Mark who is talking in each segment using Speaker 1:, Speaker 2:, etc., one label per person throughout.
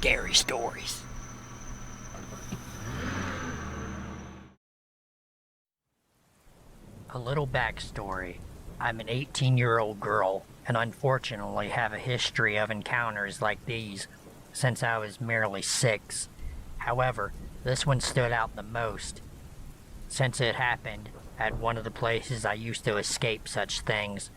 Speaker 1: scary stories. A little backstory. I'm an 18-year-old girl, and unfortunately have a history of encounters like these since I was merely 6. However, this one stood out the most, since it happened at one of the places I used to escape such things.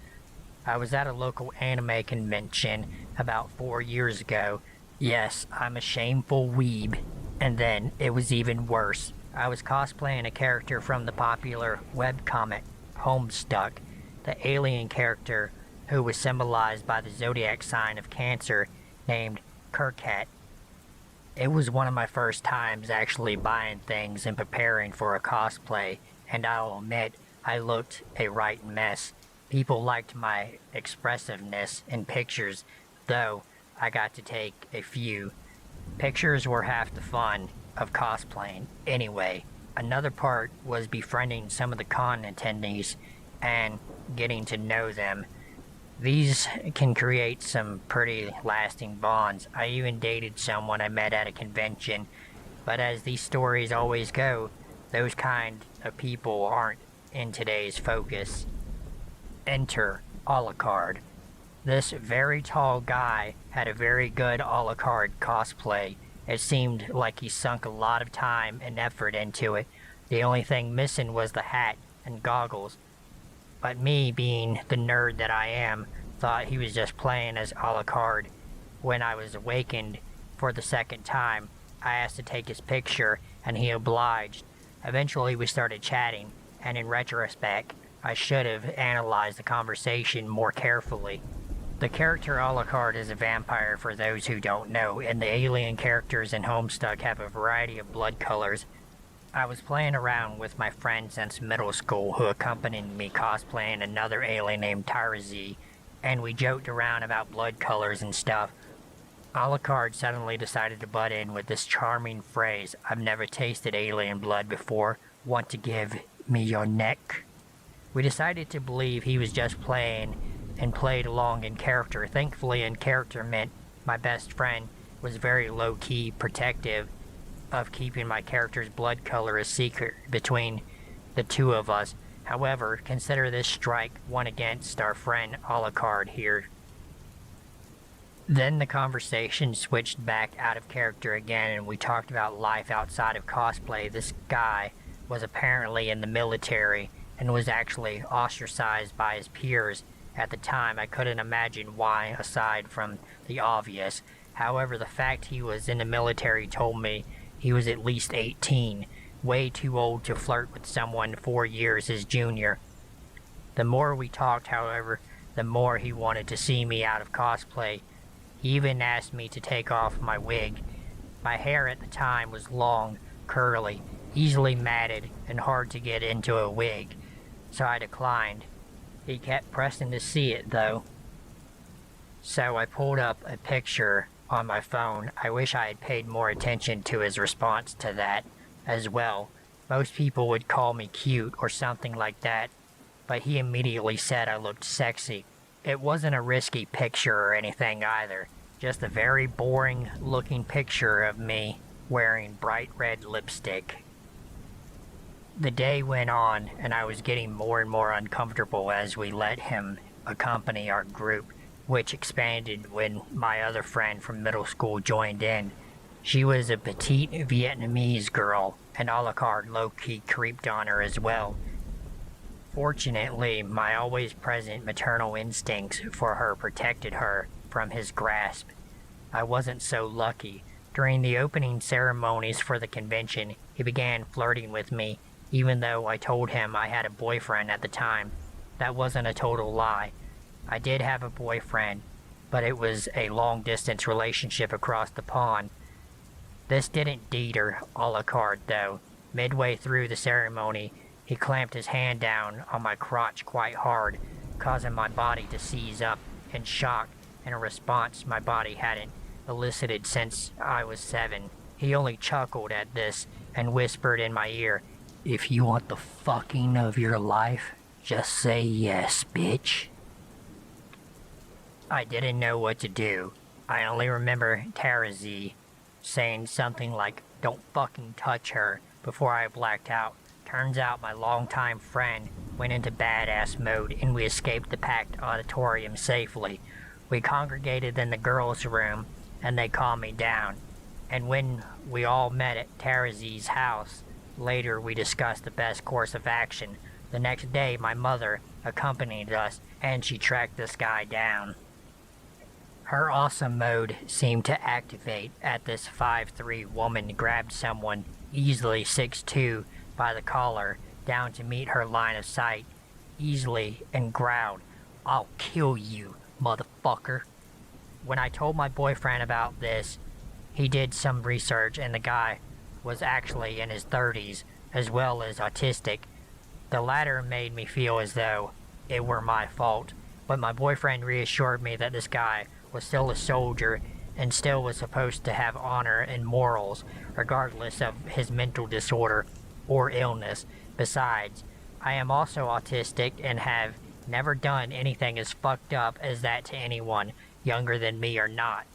Speaker 1: I was at a local anime convention about 4 years ago. Yes, I'm a shameful weeb. And then, it was even worse. I was cosplaying a character from the popular webcomic Homestuck, the alien character who was symbolized by the zodiac sign of Cancer named Kirkat. It was one of my first times actually buying things and preparing for a cosplay, and I'll admit, I looked a right mess. People liked my expressiveness in pictures, though I got to take a few. Pictures were half the fun of cosplaying. Anyway, another part was befriending some of the con attendees and getting to know them. These can create some pretty lasting bonds. I even dated someone I met at a convention, but as these stories always go, those kind of people aren't in today's focus. Enter Alucard. This very tall guy had a very good Alucard cosplay. It seemed like he sunk a lot of time and effort into it. The only thing missing was the hat and goggles. But me, being the nerd that I am, thought he was just playing as Alucard. When I was awakened for the second time, I asked to take his picture, and he obliged. Eventually we started chatting, and in retrospect, I should have analyzed the conversation more carefully. The character Alucard is a vampire for those who don't know, and the alien characters in Homestuck have a variety of blood colors. I was playing around with my friend since middle school who accompanied me cosplaying another alien named Tyrazi, and we joked around about blood colors and stuff. Alucard suddenly decided to butt in with this charming phrase, "I've never tasted alien blood before. Want to give me your neck?" We decided to believe he was just playing and played along in character. Thankfully, in character meant my best friend was very low-key protective of keeping my character's blood color a secret between the two of us. However, consider this strike one against our friend Alucard here. Then the conversation switched back out of character again, and we talked about life outside of cosplay. This guy was apparently in the military and was actually ostracized by his peers. At the time, I couldn't imagine why, aside from the obvious. However, the fact he was in the military told me he was at least 18, way too old to flirt with someone 4 years his junior. The more we talked, however, the more he wanted to see me out of cosplay. He even asked me to take off my wig. My hair at the time was long, curly, easily matted, and hard to get into a wig, so I declined. He kept pressing to see it, though. So I pulled up a picture on my phone. I wish I had paid more attention to his response to that as well. Most people would call me cute or something like that, but he immediately said I looked sexy. It wasn't a risky picture or anything either, just a very boring looking picture of me wearing bright red lipstick. The day went on, and I was getting more and more uncomfortable as we let him accompany our group, which expanded when my other friend from middle school joined in. She was a petite Vietnamese girl, and Alucard low-key creeped on her as well. Fortunately, my always present maternal instincts for her protected her from his grasp. I wasn't so lucky. During the opening ceremonies for the convention, he began flirting with me, even though I told him I had a boyfriend at the time. That wasn't a total lie. I did have a boyfriend, but it was a long-distance relationship across the pond. This didn't deter Alucard, though. Midway through the ceremony, he clamped his hand down on my crotch quite hard, causing my body to seize up in shock, in a response my body hadn't elicited since I was 7. He only chuckled at this and whispered in my ear, "If you want the fucking of your life, just say yes, bitch." I didn't know what to do. I only remember Tarazi saying something like, "Don't fucking touch her," before I blacked out. Turns out my longtime friend went into badass mode and we escaped the packed auditorium safely. We congregated in the girls' room and they calmed me down. And when we all met at Tarazi's house, later we discussed the best course of action. The next day my mother accompanied us and she tracked this guy down. Her awesome mode seemed to activate at this 5'3" woman grabbed someone easily 6'2" by the collar down to meet her line of sight easily and growled, "I'll kill you, motherfucker." When I told my boyfriend about this, he did some research and the guy was actually in his 30s as well as autistic. The latter made me feel as though it were my fault, but my boyfriend reassured me that this guy was still a soldier and still was supposed to have honor and morals regardless of his mental disorder or illness. Besides, I am also autistic and have never done anything as fucked up as that to anyone, younger than me or not.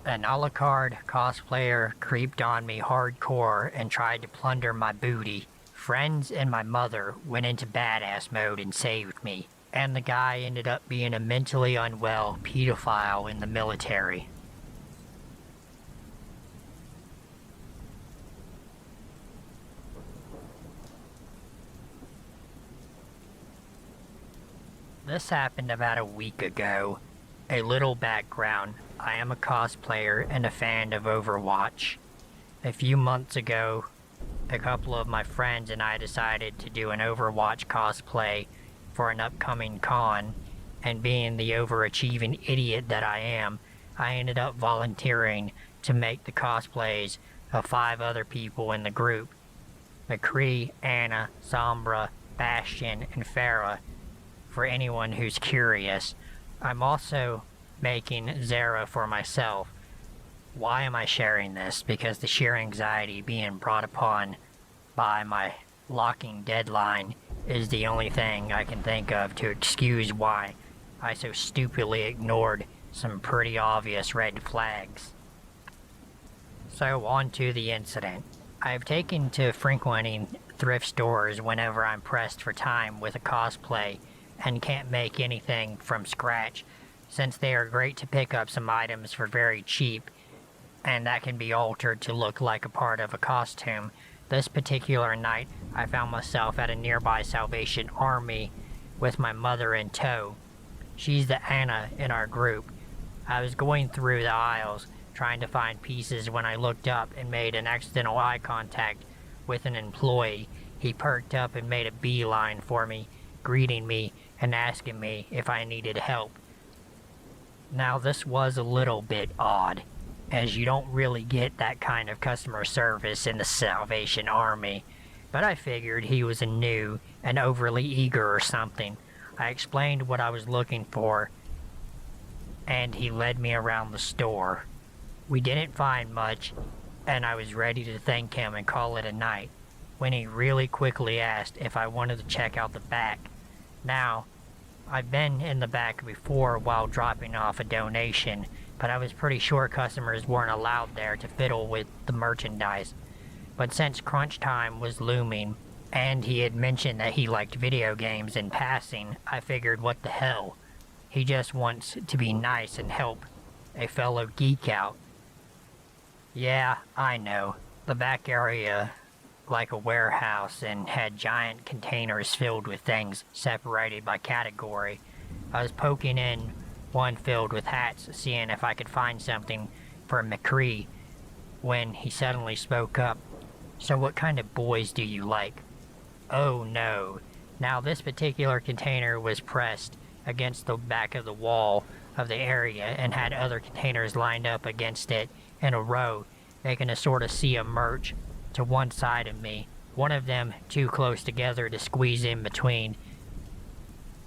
Speaker 1: An a la carte cosplayer creeped on me hardcore and tried to plunder my booty. Friends and my mother went into badass mode and saved me. And the guy ended up being a mentally unwell pedophile in the military. This happened about a week ago. A little background. I am a cosplayer and a fan of Overwatch. A few months ago, a couple of my friends and I decided to do an Overwatch cosplay for an upcoming con, and being the overachieving idiot that I am, I ended up volunteering to make the cosplays of 5 other people in the group. McCree, Anna, Sombra, Bastion, and Farah, for anyone who's curious. I'm also making Zara for myself. Why am I sharing this? Because the sheer anxiety being brought upon by my locking deadline is the only thing I can think of to excuse why I so stupidly ignored some pretty obvious red flags. So on to the incident. I've taken to frequenting thrift stores whenever I'm pressed for time with a cosplay and can't make anything from scratch, since they are great to pick up some items for very cheap and that can be altered to look like a part of a costume. This particular night, I found myself at a nearby Salvation Army with my mother in tow. She's the Anna in our group. I was going through the aisles trying to find pieces when I looked up and made an accidental eye contact with an employee. He perked up and made a beeline for me, greeting me and asking me if I needed help. Now this was a little bit odd, as you don't really get that kind of customer service in the Salvation Army, but I figured he was a new and overly eager or something. I explained what I was looking for, and he led me around the store. We didn't find much, and I was ready to thank him and call it a night, when he really quickly asked if I wanted to check out the back. Now, I've been in the back before while dropping off a donation, but I was pretty sure customers weren't allowed there to fiddle with the merchandise. But since crunch time was looming, and he had mentioned that he liked video games in passing, I figured what the hell. He just wants to be nice and help a fellow geek out. Yeah, I know. The back area, like a warehouse, and had giant containers filled with things separated by category. I was poking in one filled with hats, seeing if I could find something for McCree, when he suddenly spoke up. "So what kind of boys do you like?" Oh no. Now this particular container was pressed against the back of the wall of the area and had other containers lined up against it in a row, making a sort of sea of merch to one side of me, one of them too close together to squeeze in between.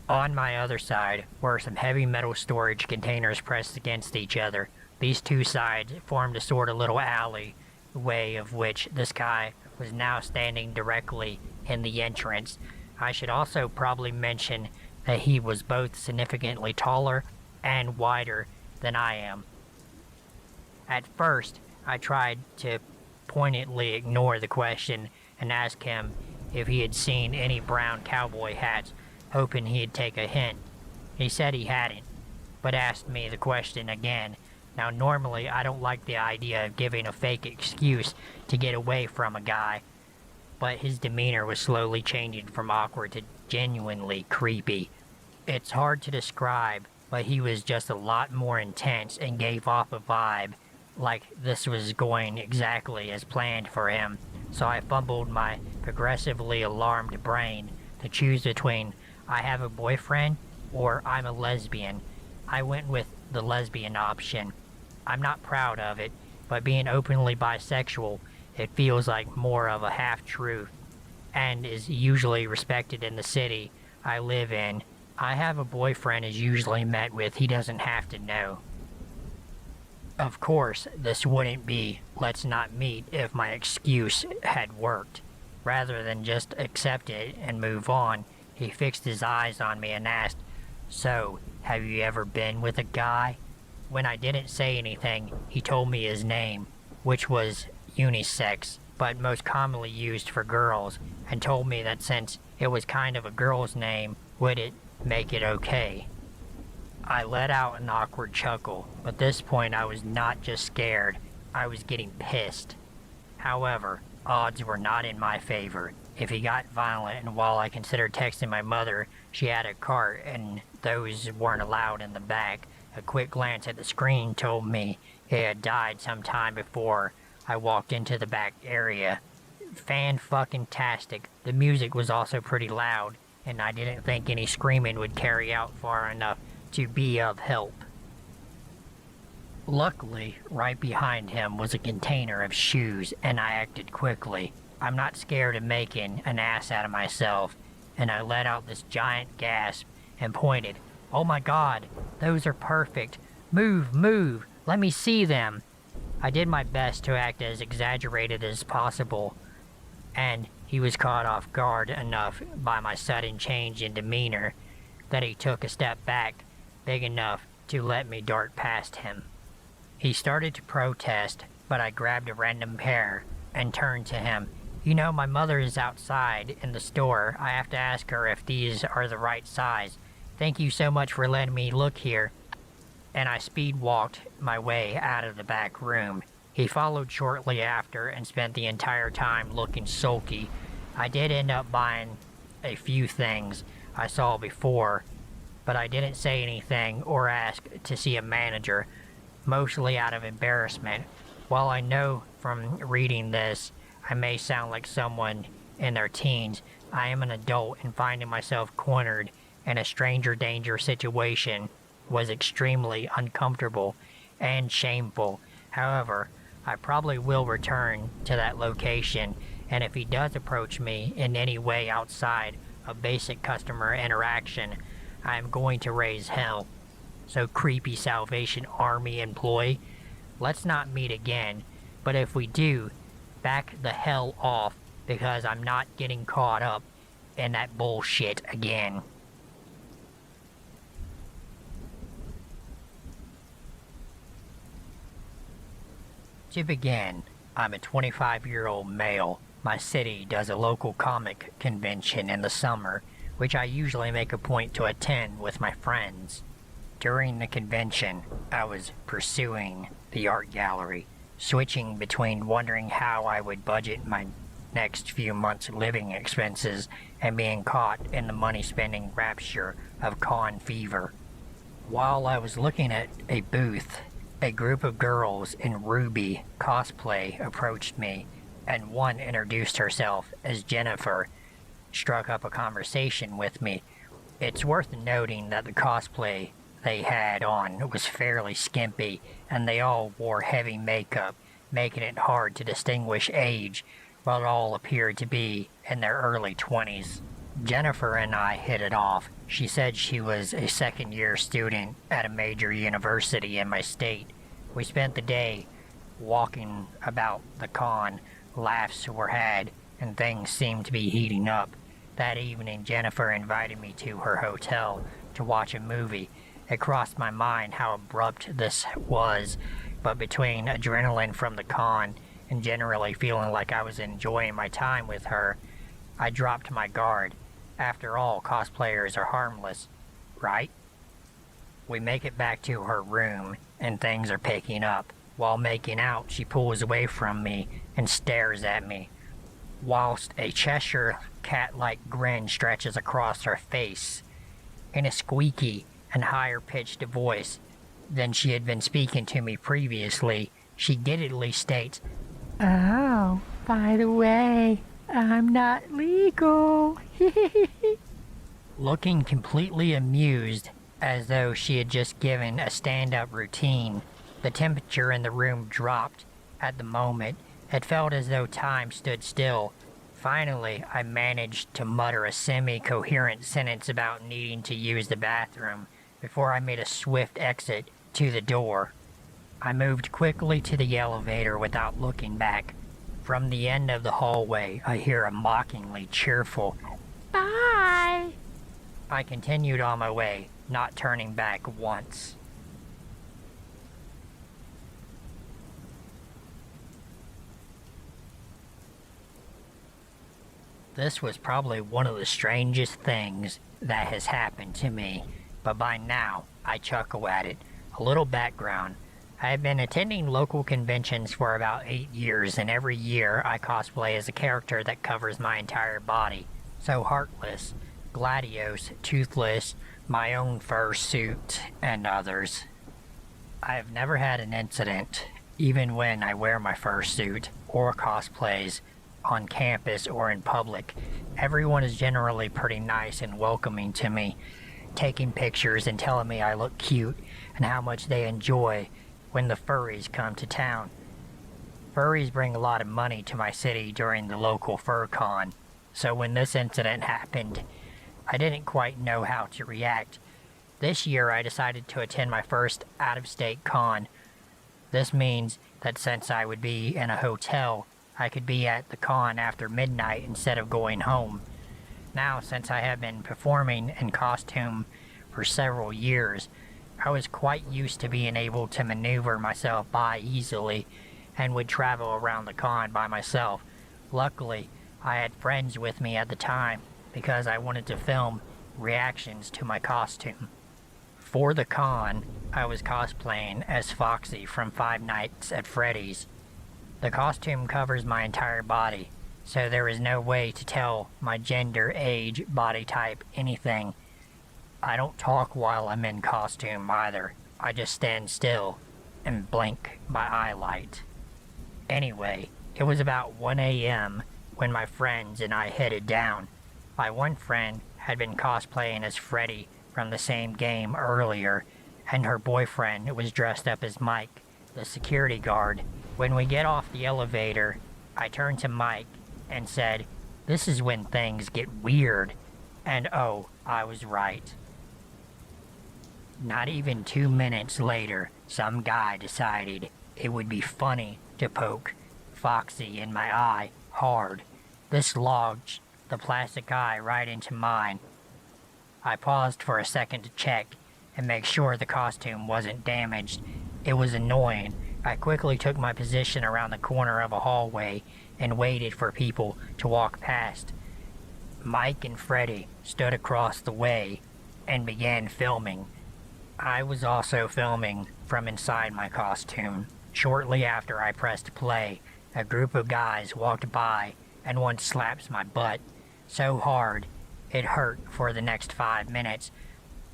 Speaker 1: On my other side were some heavy metal storage containers pressed against each other. These two sides formed a sort of little alley way of which this guy was now standing directly in the entrance. I should also probably mention that he was both significantly taller and wider than I am. At first, I tried to pointedly ignore the question and ask him if he had seen any brown cowboy hats, hoping he'd take a hint. He said he hadn't, but asked me the question again. Now, normally, I don't like the idea of giving a fake excuse to get away from a guy, but his demeanor was slowly changing from awkward to genuinely creepy. It's hard to describe, but he was just a lot more intense and gave off a vibe like this was going exactly as planned for him. So I fumbled my progressively alarmed brain to choose between I have a boyfriend or I'm a lesbian. I went with the lesbian option. I'm not proud of it, but being openly bisexual, it feels like more of a half-truth and is usually respected in the city I live in. I have a boyfriend is usually met with he doesn't have to know. Of course, this wouldn't be let's not meet if my excuse had worked. Rather than just accept it and move on, he fixed his eyes on me and asked, "So, have you ever been with a guy?" When I didn't say anything, he told me his name, which was unisex, but most commonly used for girls, and told me that since it was kind of a girl's name, would it make it okay? I let out an awkward chuckle, but at this point I was not just scared, I was getting pissed. However, odds were not in my favor. If he got violent, and while I considered texting my mother, she had a cart and those weren't allowed in the back, a quick glance at the screen told me it had died sometime before I walked into the back area. Fan-fucking-tastic. The music was also pretty loud, and I didn't think any screaming would carry out far enough to be of help. Luckily, right behind him was a container of shoes, and I acted quickly. I'm not scared of making an ass out of myself, and I let out this giant gasp and pointed. "Oh my God, those are perfect. Move, move, let me see them." I did my best to act as exaggerated as possible, and he was caught off guard enough by my sudden change in demeanor that he took a step back, big enough to let me dart past him. He started to protest, but I grabbed a random pair and turned to him. "You know, my mother is outside in the store. I have to ask her if these are the right size. Thank you so much for letting me look here." And I speed walked my way out of the back room. He followed shortly after and spent the entire time looking sulky. I did end up buying a few things I saw before, but I didn't say anything or ask to see a manager, mostly out of embarrassment. While I know from reading this I may sound like someone in their teens, I am an adult, and finding myself cornered in a stranger danger situation was extremely uncomfortable and shameful. However, I probably will return to that location, and if he does approach me in any way outside of basic customer interaction, I am going to raise hell. So, creepy Salvation Army employee, let's not meet again, but if we do, back the hell off, because I'm not getting caught up in that bullshit again. To begin, I'm a 25-year-old male. My city does a local comic convention in the summer, which I usually make a point to attend with my friends. During the convention, I was pursuing the art gallery, switching between wondering how I would budget my next few months' living expenses and being caught in the money-spending rapture of con fever. While I was looking at a booth, a group of girls in Ruby cosplay approached me, and one introduced herself as Jennifer, struck up a conversation with me. It's worth noting that the cosplay they had on was fairly skimpy, and they all wore heavy makeup, making it hard to distinguish age, but all appeared to be in their early 20s. Jennifer and I hit it off. She said she was a second-year student at a major university in my state. We spent the day walking about the con, laughs were had, and things seemed to be heating up. That evening, Jennifer invited me to her hotel to watch a movie. It crossed my mind how abrupt this was, but between adrenaline from the con and generally feeling like I was enjoying my time with her, I dropped my guard. After all, cosplayers are harmless, right? We make it back to her room, and things are picking up. While making out, she pulls away from me and stares at me, whilst a Cheshire cat-like grin stretches across her face. In a squeaky and higher-pitched voice than she had been speaking to me previously, she giddily states, "Oh, by the way, I'm not legal." Looking completely amused, as though she had just given a stand-up routine, the temperature in the room dropped. At the moment, it felt as though time stood still. Finally, I managed to mutter a semi-coherent sentence about needing to use the bathroom before I made a swift exit to the door. I moved quickly to the elevator without looking back. From the end of the hallway, I hear a mockingly cheerful, "Bye!" I continued on my way, not turning back once. This was probably one of the strangest things that has happened to me, but by now, I chuckle at it. A little background. I have been attending local conventions for about 8 years, and every year I cosplay as a character that covers my entire body. So Heartless, Gladios, Toothless, my own fursuit, and others. I have never had an incident, even when I wear my fursuit or cosplays on campus or in public. Everyone is generally pretty nice and welcoming to me, taking pictures and telling me I look cute and how much they enjoy when the furries come to town. Furries bring a lot of money to my city during the local fur con, so when this incident happened, I didn't quite know how to react. This year I decided to attend my first out-of-state con. This means that since I would be in a hotel, I could be at the con after midnight instead of going home. Now, since I have been performing in costume for several years, I was quite used to being able to maneuver myself by easily and would travel around the con by myself. Luckily, I had friends with me at the time because I wanted to film reactions to my costume. For the con, I was cosplaying as Foxy from Five Nights at Freddy's. The costume covers my entire body, so there is no way to tell my gender, age, body type, anything. I don't talk while I'm in costume either. I just stand still and blink my eye light. Anyway, it was about 1 a.m. when my friends and I headed down. My one friend had been cosplaying as Freddy from the same game earlier, and her boyfriend was dressed up as Mike, the security guard. When we get off the elevator, I turned to Mike and said, "This is when things get weird." And oh, I was right. Not even 2 minutes later, some guy decided it would be funny to poke Foxy in my eye hard. This lodged the plastic eye right into mine. I paused for a second to check and make sure the costume wasn't damaged. It was annoying. I quickly took my position around the corner of a hallway and waited for people to walk past. Mike and Freddy stood across the way and began filming. I was also filming from inside my costume. Shortly after I pressed play, a group of guys walked by and one slaps my butt so hard it hurt for the next 5 minutes.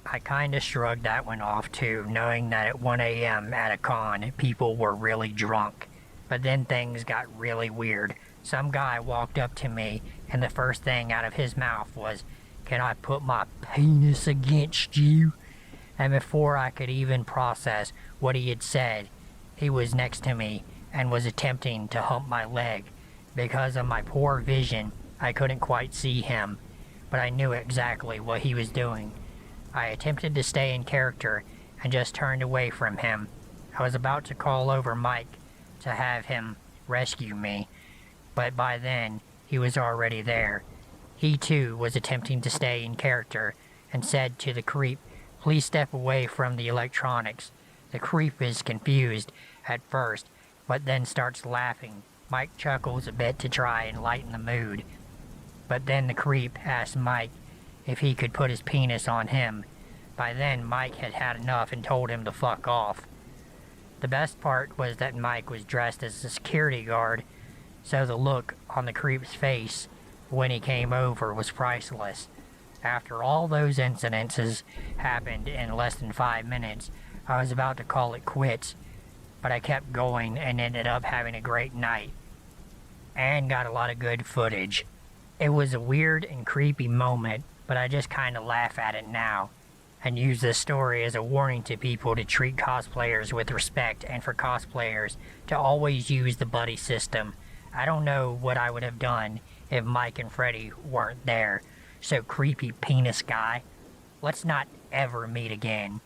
Speaker 1: I kinda shrugged that one off too, knowing that at 1 a.m. at a con, people were really drunk. But then things got really weird. Some guy walked up to me, and the first thing out of his mouth was, "Can I put my penis against you?" And before I could even process what he had said, he was next to me and was attempting to hump my leg. Because of my poor vision, I couldn't quite see him, but I knew exactly what he was doing. I attempted to stay in character and just turned away from him. I was about to call over Mike to have him rescue me, but by then he was already there. He too was attempting to stay in character and said to the creep, "Please step away from the electronics." The creep is confused at first, but then starts laughing. Mike chuckles a bit to try and lighten the mood, but then the creep asks Mike if he could put his penis on him. By then, Mike had had enough and told him to fuck off. The best part was that Mike was dressed as a security guard, so the look on the creep's face when he came over was priceless. After all those incidences happened in less than 5 minutes, I was about to call it quits, but I kept going and ended up having a great night, and got a lot of good footage. It was a weird and creepy moment, but I just kinda laugh at it now, and use this story as a warning to people to treat cosplayers with respect, and for cosplayers to always use the buddy system. I don't know what I would have done if Mike and Freddy weren't there, so creepy penis guy, let's not ever meet again.